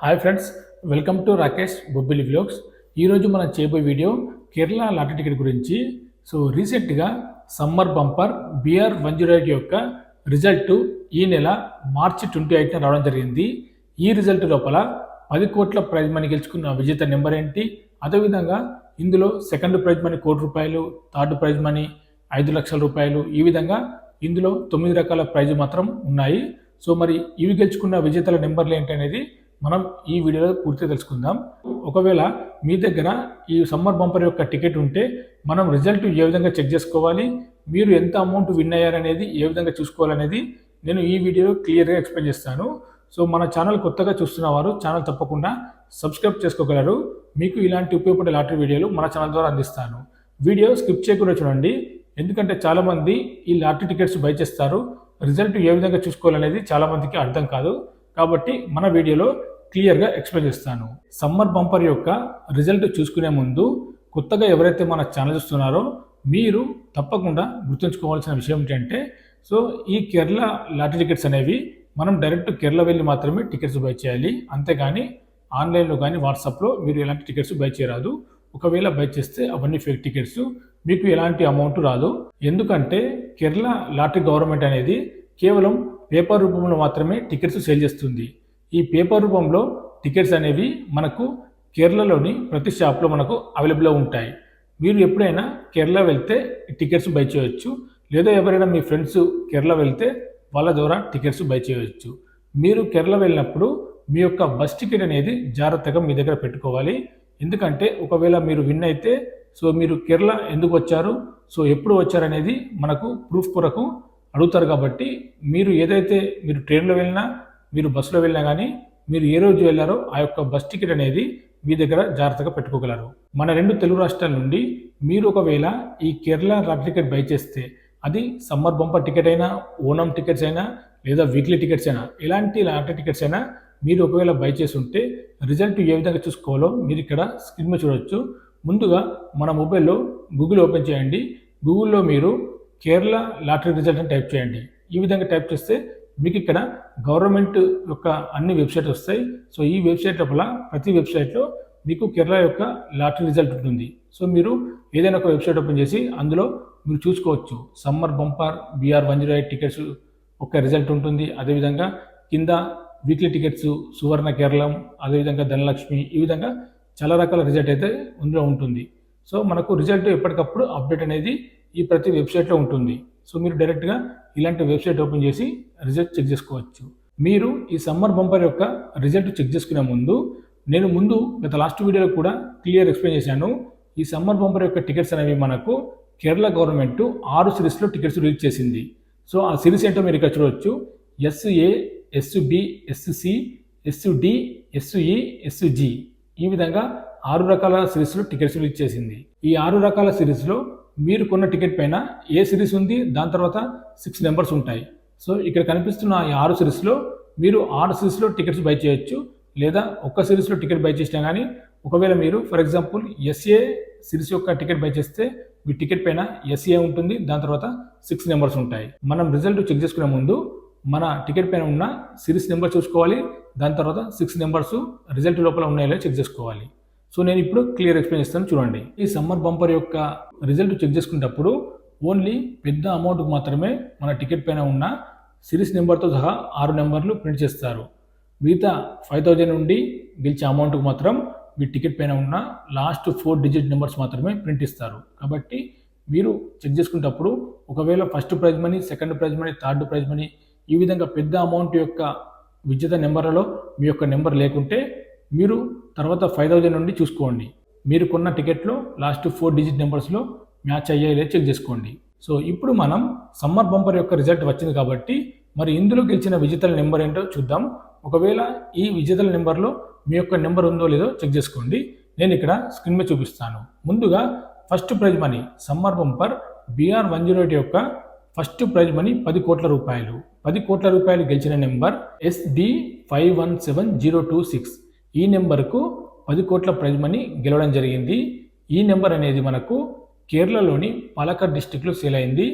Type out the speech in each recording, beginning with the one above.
Hi friends, welcome to Rakesh Bobbili vlogs. ఈరోజు మనం చేయబోయే వీడియో కేరళ లాటరీ టికెట్ గురించి. రీసెంట్గా సమ్మర్ బంపర్ BR108 యొక్క రిజల్ట్ ఈ నెల మార్చి 28న రావడం జరిగింది. ఈ రిజల్ట్ లోపల 10 కోట్ల ప్రైజ్ మనీ గెలుచుకున్న విజేత నెంబర్ ఏంటి, అదేవిధంగా ఇందులో second prize money ₹1,00,00,000, third prize money ₹5,00,000, ఈ విధంగా ఇందులో 9 రకాల ప్రైజ్ మాత్రం ఉన్నాయి. మరి ఇవి గెలుచుకున్న విజేతల నెంబర్లు ఏంటనేది మనం ఈ వీడియోలో పూర్తిగా తెలుసుకుందాం. ఒకవేళ మీ దగ్గర ఈ సమ్మర్ బంపర్ యొక్క టికెట్ ఉంటే మనం రిజల్ట్ ఏ విధంగా చెక్ చేసుకోవాలి, మీరు ఎంత అమౌంట్ విన్ అయ్యారనేది ఏ విధంగా చూసుకోవాలనేది నేను ఈ వీడియోలో క్లియర్గా ఎక్స్ప్లెయిన్ చేస్తాను. మన ఛానల్ కొత్తగా చూస్తున్న వారు ఛానల్ తప్పకుండా సబ్స్క్రైబ్ చేసుకోగలరు. మీకు ఇలాంటి ఉపయోగపడే లాటరీ వీడియోలు మన ఛానల్ ద్వారా అందిస్తాను. వీడియో స్కిప్ చేయకుండా చూడండి, ఎందుకంటే చాలామంది ఈ లాటరీ టికెట్స్ బై చేస్తారు. రిజల్ట్ ఏ విధంగా చూసుకోవాలనేది చాలామందికి అర్థం కాదు. కాబట్టి మన వీడియోలో క్లియర్గా ఎక్స్ప్లెయిన్ చేస్తాను. సమ్మర్ బంపర్ యొక్క రిజల్ట్ చూసుకునే ముందు కొత్తగా ఎవరైతే మన ఛానల్ చూస్తున్నారో మీరు తప్పకుండా గుర్తుంచుకోవాల్సిన విషయం ఏంటంటే ఈ కేరళ లాటరీ టికెట్స్ అనేవి మనం డైరెక్ట్ కేరళ వెళ్ళి మాత్రమే టికెట్స్ బై చేయాలి. అంతేగాని ఆన్లైన్లో కానీ వాట్సాప్లో మీరు ఎలాంటి టికెట్స్ బై చేయరాదు. ఒకవేళ బై చేస్తే అవన్నీ ఫేక్ టికెట్స్, మీకు ఎలాంటి అమౌంట్ రాదు. ఎందుకంటే కేరళ లాటరీ గవర్నమెంట్ అనేది కేవలం పేపర్ రూపంలో మాత్రమే టికెట్స్ సేల్ చేస్తుంది. ఈ పేపర్ రూపంలో టికెట్స్ అనేవి మనకు కేరళలోని ప్రతి షాప్లో మనకు అవైలబుల్గా ఉంటాయి. మీరు ఎప్పుడైనా కేరళ వెళ్తే టికెట్స్ బై చేయవచ్చు, లేదా ఎవరైనా మీ ఫ్రెండ్స్ కేరళ వెళ్తే వాళ్ళ ద్వారా టికెట్స్ బై చేయవచ్చు. మీరు కేరళ వెళ్ళినప్పుడు మీ యొక్క బస్ టికెట్ అనేది జాగ్రత్తగా మీ దగ్గర పెట్టుకోవాలి. ఎందుకంటే ఒకవేళ మీరు విన్ అయితే మీరు కేరళ ఎందుకు వచ్చారు, ఎప్పుడు వచ్చారనేది మనకు ప్రూఫ్ కొరకు అడుగుతారు. కాబట్టి మీరు ఏదైతే మీరు ట్రైన్లో వెళ్ళినా మీరు బస్సులో వెళ్ళినా కానీ మీరు ఏ రోజు వెళ్ళారో ఆ యొక్క బస్ టికెట్ అనేది మీ దగ్గర జాగ్రత్తగా పెట్టుకోగలరు. మన 2 తెలుగు రాష్ట్రాల నుండి మీరు ఒకవేళ ఈ కేరళ లాటరీ టికెట్ బై చేస్తే అది సమ్మర్ బంపర్ టికెట్ అయినా, ఓనం టికెట్స్ అయినా, లేదా వీక్లీ టికెట్స్ అయినా, ఎలాంటి లాటరీ టికెట్స్ అయినా మీరు ఒకవేళ బై చేసి ఉంటే రిజల్ట్ ఏ విధంగా చూసుకోవాలో మీరు ఇక్కడ స్క్రీన్ మీద చూడవచ్చు. ముందుగా మన మొబైల్లో గూగుల్ ఓపెన్ చేయండి. గూగుల్లో మీరు కేరళ లాటరీ రిజల్ట్ అని టైప్ చేయండి. ఈ విధంగా టైప్ చేస్తే మీకు ఇక్కడ గవర్నమెంట్ యొక్క అన్ని వెబ్సైట్స్ వస్తాయి. ఈ వెబ్సైట్ లోపల ప్రతి వెబ్సైట్లో మీకు కేరళ యొక్క లాటరీ రిజల్ట్ ఉంటుంది. మీరు ఏదైనా ఒక వెబ్సైట్ ఓపెన్ చేసి అందులో మీరు చూసుకోవచ్చు. సమ్మర్ బంపర్ BR108 టికెట్స్ ఒక రిజల్ట్ ఉంటుంది. అదేవిధంగా కింద వీక్లీ టికెట్స్, సువర్ణ కేరళం, అదేవిధంగా ధనలక్ష్మి, ఈ విధంగా చాలా రకాల రిజల్ట్ అయితే అందులో ఉంటుంది. మనకు రిజల్ట్ ఎప్పటికప్పుడు అప్డేట్ అనేది ఈ ప్రతి వెబ్సైట్లో ఉంటుంది. మీరు డైరెక్ట్గా ఇలాంటి వెబ్సైట్ ఓపెన్ చేసి రిజల్ట్ చెక్ చేసుకోవచ్చు. మీరు ఈ సమ్మర్ బంపర్ యొక్క రిజల్ట్ చెక్ చేసుకునే ముందు నేను గత లాస్ట్ వీడియోలో కూడా క్లియర్ ఎక్స్ప్లెయిన్ చేశాను. ఈ సమ్మర్ బంపర్ యొక్క టికెట్స్ అనేవి మనకు కేరళ గవర్నమెంట్ 6 సిరీస్లో టికెట్స్ రిలీజ్ చేసింది. ఆ సిరీస్ ఏంటో మీరు ఇక్కడ చూడవచ్చు. SA, SB, SC, SD, SE, SG, ఈ విధంగా 6 రకాల సిరీస్లో టికెట్స్ రిలీజ్ చేసింది. ఈ 6 రకాల సిరీస్లో మీరు కొన్న టికెట్ పైన ఏ సిరీస్ ఉంది, దాని తర్వాత 6 నెంబర్స్ ఉంటాయి. ఇక్కడ కనిపిస్తున్న ఈ 6 సిరీస్లో మీరు 6 సిరీస్లో టికెట్స్ బై చేయొచ్చు, లేదా ఒక్క సిరీస్లో టికెట్ బై చేసినా కానీ. ఒకవేళ మీరు ఫర్ ఎగ్జాంపుల్ SA సిరీస్ యొక్క టికెట్ బై చేస్తే మీ టికెట్ పైన SA ఉంటుంది, దాని తర్వాత 6 నెంబర్స్ ఉంటాయి. మనం రిజల్ట్ చెక్ చేసుకునే ముందు మన టికెట్ పైన ఉన్న సిరీస్ నెంబర్ చూసుకోవాలి, దాని తర్వాత 6 నెంబర్స్ రిజల్ట్ లోపల ఉన్నాయో చెక్ చేసుకోవాలి. నేను ఇప్పుడు క్లియర్ ఎక్స్ప్లెయిన్ చేస్తాను, చూడండి. ఈ సమ్మర్ బంపర్ యొక్క రిజల్ట్ చెక్ చేసుకునేటప్పుడు ఓన్లీ పెద్ద అమౌంట్కి మాత్రమే మన టికెట్ పైన ఉన్న సిరీస్ నెంబర్తో సహా 6 నెంబర్లు ప్రింట్ చేస్తారు. మిగతా 5,000 నుండి గెలిచే అమౌంట్కి మాత్రం మీ టికెట్ పైన ఉన్న లాస్ట్ 4 డిజిట్ నెంబర్స్ మాత్రమే ప్రింట్ ఇస్తారు. కాబట్టి మీరు చెక్ చేసుకునేటప్పుడు ఒకవేళ first prize money, second prize money, third prize money, ఈ విధంగా పెద్ద అమౌంట్ యొక్క విజేత నెంబర్లలో మీ యొక్క నెంబర్ లేకుంటే మీరు తర్వాత 5,000 నుండి చూసుకోండి. మీరు కొన్న టికెట్లో లాస్ట్ 4 డిజిట్ నెంబర్స్లో మ్యాచ్ అయ్యేలా చెక్ చేసుకోండి. ఇప్పుడు మనం సమ్మర్ బంపర్ యొక్క రిజల్ట్ వచ్చింది కాబట్టి మరి ఇందులో గెలిచిన విజేతల నెంబర్ ఏంటో చూద్దాం. ఒకవేళ ఈ విజేతల నెంబర్లో మీ యొక్క నెంబర్ ఉందో లేదో చెక్ చేసుకోండి. నేను ఇక్కడ స్క్రీన్ మీద చూపిస్తాను. ముందుగా first prize money summer bumper BR108 యొక్క ఫస్ట్ ప్రైజ్ మనీ ₹10 కోట్ల. ₹10 కోట్ల గెలిచిన నెంబర్ SD517026. ఈ నెంబర్కు 10 కోట్ల ప్రైజ్ మనీ గెలవడం జరిగింది. ఈ నెంబర్ అనేది మనకు కేరళలోని పాలక్కడ్ డిస్టిక్లో సేల్ అయింది.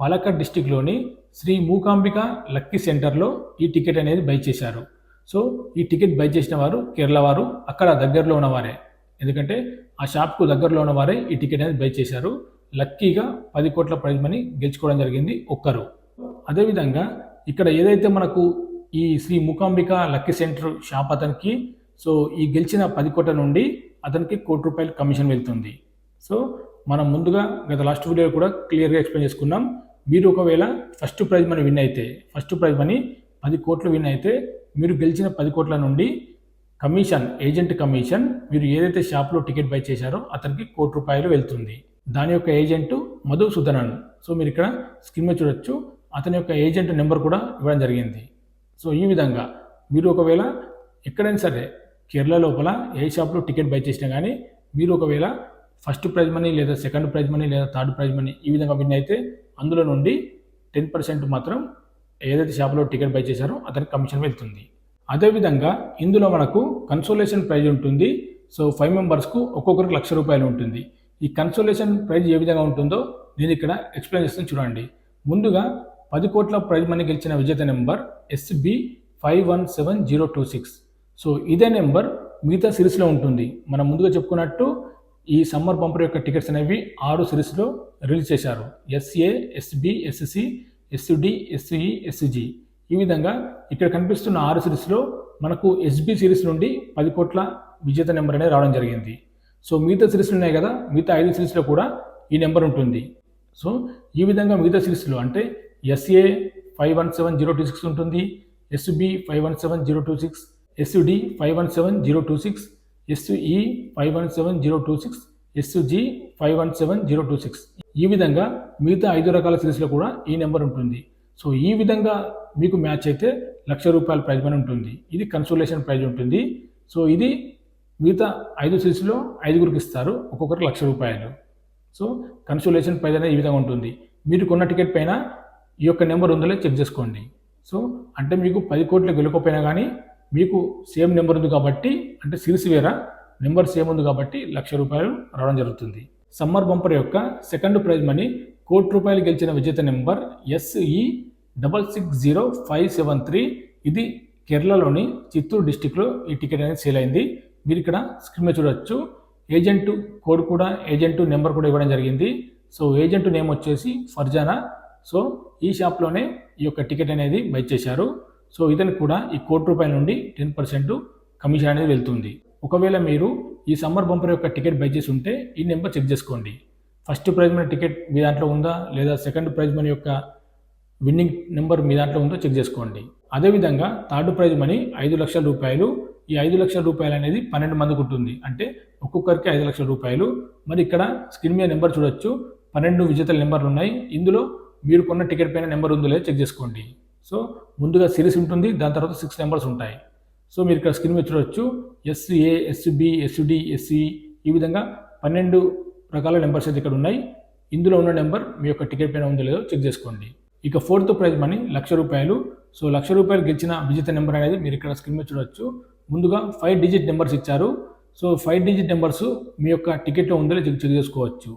పాలక్కడ్ డిస్టిక్లోని శ్రీ మూకాంబిక లక్కీ సెంటర్లో ఈ టికెట్ అనేది బై చేశారు. సో ఈ టికెట్ బై చేసిన వారు కేరళ వారు, అక్కడ దగ్గరలో ఉన్నవారే. ఎందుకంటే ఆ షాప్కు దగ్గరలో ఉన్నవారే ఈ టికెట్ అనేది బై చేశారు. లక్కీగా 10 కోట్ల ప్రైజ్ మనీ గెలుచుకోవడం జరిగింది ఒక్కరు. అదేవిధంగా ఇక్కడ ఏదైతే మనకు ఈ Shri Mookambika lucky centre shop అతనికి సో ఈ గెలిచిన 10 కోట్ల నుండి అతనికి ₹1,00,00,000 కమిషన్ వెళ్తుంది. సో మనం ముందుగా గత లాస్ట్ వీడియోలో కూడా క్లియర్గా ఎక్స్ప్లెయిన్ చేసుకున్నాం. మీరు ఒకవేళ ఫస్ట్ ప్రైజ్ మనీ విన్ అయితే, ఫస్ట్ ప్రైజ్ మనీ 10 కోట్లు విన్ అయితే మీరు గెలిచిన 10 కోట్ల నుండి కమిషన్, ఏజెంట్ కమిషన్, మీరు ఏదైతే షాప్లో టికెట్ బై చేశారో అతనికి ₹1,00,00,000 వెళ్తుంది. దాని యొక్క ఏజెంట్ మధుసూదనన్. సో మీరు ఇక్కడ స్క్రీన్ మీద చూడొచ్చు, అతని యొక్క ఏజెంట్ నెంబర్ కూడా ఇవ్వడం జరిగింది. సో ఈ విధంగా మీరు ఒకవేళ ఎక్కడైనా సరే కేరళ లోపల ఏ షాప్లో టికెట్ బై చేసినా కానీ మీరు ఒకవేళ ఫస్ట్ ప్రైజ్ మనీ లేదా సెకండ్ ప్రైజ్ మనీ లేదా థర్డ్ ప్రైజ్ మనీ ఈ విధంగా విన్ అయితే అందులో నుండి 10% మాత్రం ఏదైతే షాప్లో టికెట్ బై చేశారో అతనికి కమిషన్ వెళ్తుంది. అదేవిధంగా ఇందులో మనకు కన్సోలేషన్ ప్రైజ్ ఉంటుంది. సో 5 మెంబర్స్కు ఒక్కొక్కరికి ₹1,00,000 ఉంటుంది. ఈ కన్సోలేషన్ ప్రైజ్ ఏ విధంగా ఉంటుందో నేను ఇక్కడ ఎక్స్ప్లెయిన్ చేస్తాను చూడండి. ముందుగా 10 కోట్ల ప్రైజ్ మనీ గెలిచిన విజేత నెంబర్ SB517026. సో ఇదే నెంబర్ మిగతా సిరీస్లో ఉంటుంది. మనం ముందుగా చెప్పుకున్నట్టు ఈ సమ్మర్ బంపర్ యొక్క టికెట్స్ అనేవి 6 సిరీస్లో రిలీజ్ చేశారు. SA, SB, SC, SUD, SE, SG. ఈ విధంగా ఇక్కడ కనిపిస్తున్న 6 సిరీస్లో మనకు SB సిరీస్ నుండి 10 కోట్ల విజేత నెంబర్ అనేది రావడం జరిగింది. సో మిగతా సిరీస్లు ఉన్నాయి కదా, మిగతా 5 సిరీస్లో కూడా ఈ నెంబర్ ఉంటుంది. సో ఈ విధంగా మిగతా సిరీస్లో అంటే SA 517026 ఉంటుంది, SB 517026, SUD 517026, SE 517026, SG 517026. ఈ విధంగా మిగతా 5 రకాల సిరీస్లో కూడా ఈ నెంబర్ ఉంటుంది. సో ఈ విధంగా మీకు మ్యాచ్ అయితే ₹1,00,000 ప్రైజ్ మనీ ఉంటుంది. ఇది కన్సోలేషన్ ప్రైజ్ ఉంటుంది. సో ఇది మిగతా 5 సిరీస్లో 5గురికి ఇస్తారు, ఒక్కొక్కరికి ₹1,00,000. సో కన్సోలేషన్ ప్రైజ్ అనేది ఈ విధంగా ఉంటుంది. మీరు కొన్న టికెట్ పైన ఈ యొక్క నెంబర్ ఉందో చెక్ చేసుకోండి. సో అంటే మీకు 10 కోట్లు గెలకపోయినా కానీ మీకు సేమ్ నెంబర్ ఉంది కాబట్టి, అంటే సిరీస్ వేరా నెంబర్ సేమ్ ఉంది కాబట్టి ₹1,00,000 రావడం జరుగుతుంది. సమ్మర్ బంపర్ యొక్క సెకండ్ ప్రైజ్ మనీ ₹1,00,00,000 గెలిచిన విజేత నెంబర్ SE660573. ఇది కేరళలోని చిత్తూరు డిస్టిక్లో ఈ టికెట్ అనేది సేల్ అయింది. మీరు ఇక్కడ స్క్రీన్ మీద చూడొచ్చు. ఏజెంట్ కోడ్ కూడా, ఏజెంట్ నెంబర్ కూడా ఇవ్వడం జరిగింది. సో ఏజెంట్ నేమ్ వచ్చేసి ఫర్జానా. సో ఈ షాప్లోనే ఈ యొక్క టికెట్ అనేది బై చేశారు. సో ఇతను కూడా ఈ ₹1,00,00,000 నుండి 10% కమిషన్ అనేది వెళ్తుంది. ఒకవేళ మీరు ఈ సమ్మర్ బంపర్ యొక్క టికెట్ బై చేసి ఉంటే ఈ నెంబర్ చెక్ చేసుకోండి. ఫస్ట్ ప్రైజ్ మనీ టికెట్ మీ దాంట్లో ఉందా, లేదా సెకండ్ ప్రైజ్ మనీ యొక్క విన్నింగ్ నెంబర్ మీ దాంట్లో ఉందో చెక్ చేసుకోండి. అదేవిధంగా థర్డ్ ప్రైజ్ మనీ ₹5,00,000. ఈ ₹5,00,000 అనేది 12 మందికి ఉంటుంది, అంటే ఒక్కొక్కరికి ₹5,00,000. మరి ఇక్కడ స్క్రీన్ మీద నెంబర్ చూడొచ్చు, 12 విజేతల నెంబర్లు ఉన్నాయి. ఇందులో మీరు కొన్న టికెట్ పైన నెంబర్ ఉందో లేదో చెక్ చేసుకోండి. సో ముందుగా సిరీస్ ఉంటుంది, దాని తర్వాత 6 నెంబర్స్ ఉంటాయి. సో మీరు ఇక్కడ స్క్రీన్ మీద చూడొచ్చు, SA, SB, SUD, SE ఈ విధంగా 12 రకాల నెంబర్స్ అయితే ఇక్కడ ఉన్నాయి. ఇందులో ఉన్న నెంబర్ మీ యొక్క టికెట్ పైన ఉందో లేదో చెక్ చేసుకోండి. ఇక ఫోర్త్ ప్రైజ్ మనీ ₹1,00,000. సో ₹1,00,000 గెలిచిన విజేత నెంబర్ అనేది మీరు ఇక్కడ స్క్రీన్ మీద చూడొచ్చు. ముందుగా 5 డిజిట్ నెంబర్స్ ఇచ్చారు. సో 5 డిజిట్ నెంబర్స్ మీ యొక్క టికెట్లో ఉందో చెక్ చేసుకోవచ్చు.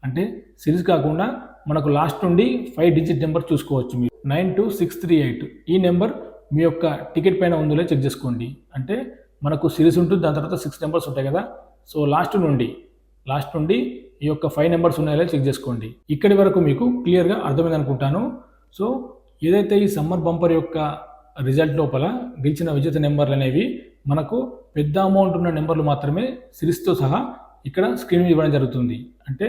అంటే సిరీస్ కాకుండా మనకు లాస్ట్ నుండి 5 డిజిట్ నెంబర్ చూసుకోవచ్చు. మీరు 92638 ఈ నెంబర్ మీ యొక్క టికెట్ పైన ఉందో చెక్ చేసుకోండి. అంటే మనకు సిరీస్ ఉంటుంది, దాని తర్వాత 6 నెంబర్స్ ఉంటాయి కదా. సో లాస్ట్ నుండి ఈ యొక్క 5 నెంబర్స్ ఉన్నాయో చెక్ చేసుకోండి. ఇక్కడి వరకు మీకు క్లియర్గా అర్థమైంది అనుకుంటాను. సో ఏదైతే ఈ సమ్మర్ బంపర్ యొక్క రిజల్ట్ లోపల గెలిచిన విజేత నెంబర్లు అనేవి మనకు పెద్ద అమౌంట్ ఉన్న నెంబర్లు మాత్రమే సిరీస్తో సహా ఇక్కడ స్క్రీన్ ఇవ్వడం జరుగుతుంది. అంటే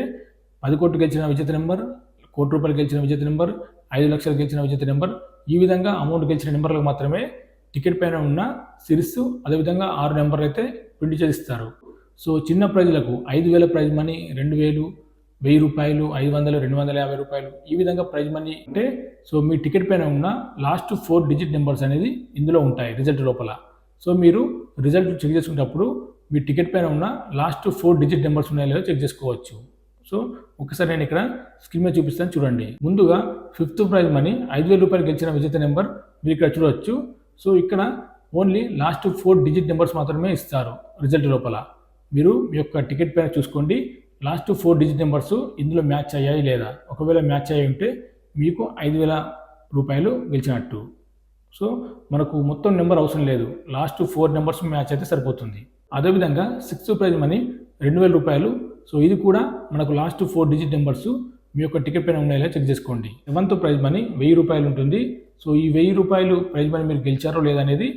10 కోట్లు గెలిచిన విజేత నెంబర్, ₹1,00,00,000 గెలిచిన విజేత నెంబర్, 5,00,000 గెలిచిన విజేత నెంబర్, ఈ విధంగా అమౌంట్ గెలిచిన నెంబర్లకు మాత్రమే టికెట్ పైన ఉన్న సిరీస్, అదేవిధంగా 6 నెంబర్లు అయితే ప్రింట్ చేసి ఇస్తారు. సో చిన్న ప్రైజ్లకు 5,000 ప్రైజ్ మనీ, 2,000, ₹1,000, 500, ₹250 ఈ విధంగా ప్రైజ్ మనీ అంటే సో మీ టికెట్ పైన ఉన్న లాస్ట్ 4 డిజిట్ నెంబర్స్ అనేది ఇందులో ఉంటాయి రిజల్ట్ లోపల. సో మీరు రిజల్ట్ చెక్ చేసుకునేటప్పుడు మీ టికెట్ పైన ఉన్న లాస్ట్ 4 డిజిట్ నెంబర్స్ ఉన్నాయో లేదో చెక్ చేసుకోవచ్చు. సో ఒకసారి నేను ఇక్కడ స్క్రీన్ మీద చూపిస్తాను చూడండి. ముందుగా 5th ప్రైజ్ మనీ ₹5,000 గెలిచిన విజేత నెంబర్ మీరు ఇక్కడ చూడవచ్చు. సో ఇక్కడ ఓన్లీ లాస్ట్ 4 డిజిట్ నెంబర్స్ మాత్రమే ఇస్తారు రిజల్ట్ లోపల. మీరు మీ యొక్క టికెట్ పైన చూసుకోండి, లాస్ట్ 4 డిజిట్ నెంబర్స్ ఇందులో మ్యాచ్ అయ్యాయి లేదా. ఒకవేళ మ్యాచ్ అయ్యి ఉంటే మీకు ₹5,000 గెలిచినట్టు. సో మనకు మొత్తం నెంబర్ అవసరం లేదు, లాస్ట్ 4 నెంబర్స్ మ్యాచ్ అయితే సరిపోతుంది. అదేవిధంగా 6th ప్రైజ్ మనీ 2000 రూపాయలు. సో ఇది కూడా మనకు లాస్ట్ 4 డిజిట్ నెంబర్స్ మీ యొక్క టికెట్ పైన ఉన్నాయో చెక్ చేసుకోండి. 7th ప్రైజ్ మనీ 1000 రూపాయలు ఉంటుంది. సో ఈ 1000 రూపాయలు ప్రైజ్ మనీ మీరు గెలిచారో లేదనేది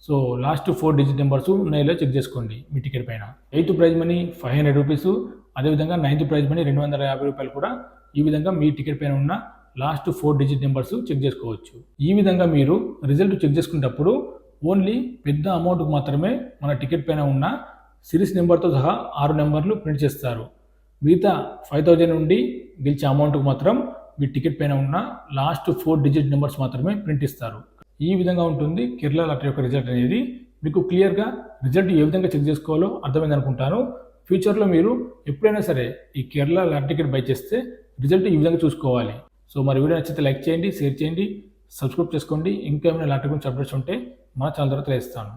సో లాస్ట్ 4 డిజిట్ నెంబర్స్ ఉన్నాయో చెక్ చేసుకోండి మీ టికెట్ పైన. 8th prize money 500 rupees. అదేవిధంగా 9th ప్రైజ్ మనీ 250 రూపాయలు కూడా ఈ విధంగా మీ టికెట్ పైన ఉన్న లాస్ట్ 4 డిజిట్ నెంబర్స్ చెక్ చేసుకోవచ్చు. ఈ విధంగా మీరు రిజల్ట్ చెక్ చేసుకునేటప్పుడు ఓన్లీ పెద్ద అమౌంట్కి మాత్రమే మన టికెట్ పైన ఉన్న సిరీస్ నెంబర్తో సహా 6 నెంబర్లు ప్రింట్ చేస్తారు. మిగతా 5000 నుండి గెలిచే అమౌంట్కి మాత్రం మీ టికెట్ పైన ఉన్న లాస్ట్ 4 డిజిట్ నెంబర్స్ మాత్రమే ప్రింట్ ఇస్తారు. ఈ విధంగా ఉంటుంది కేరళ లాటరీ యొక్క రిజల్ట్ అనేది. మీకు క్లియర్గా రిజల్ట్ ఏ విధంగా చెక్ చేసుకోవాలో అర్థమైంది అనుకుంటాను. ఫ్యూచర్లో మీరు ఎప్పుడైనా సరే ఈ కేరళ లాటరీ టికెట్ బై చేస్తే రిజల్ట్ ఈ విధంగా చూసుకోవాలి. సో మరి వీడియో నచ్చితే లైక్ చేయండి, షేర్ చేయండి, సబ్స్క్రైబ్ చేసుకోండి. ఇంకా ఏమైనా లాటరీ గురించి అప్డేట్స్ ఉంటే మా ఛానల్ ద్వారా తెలియజేస్తాను.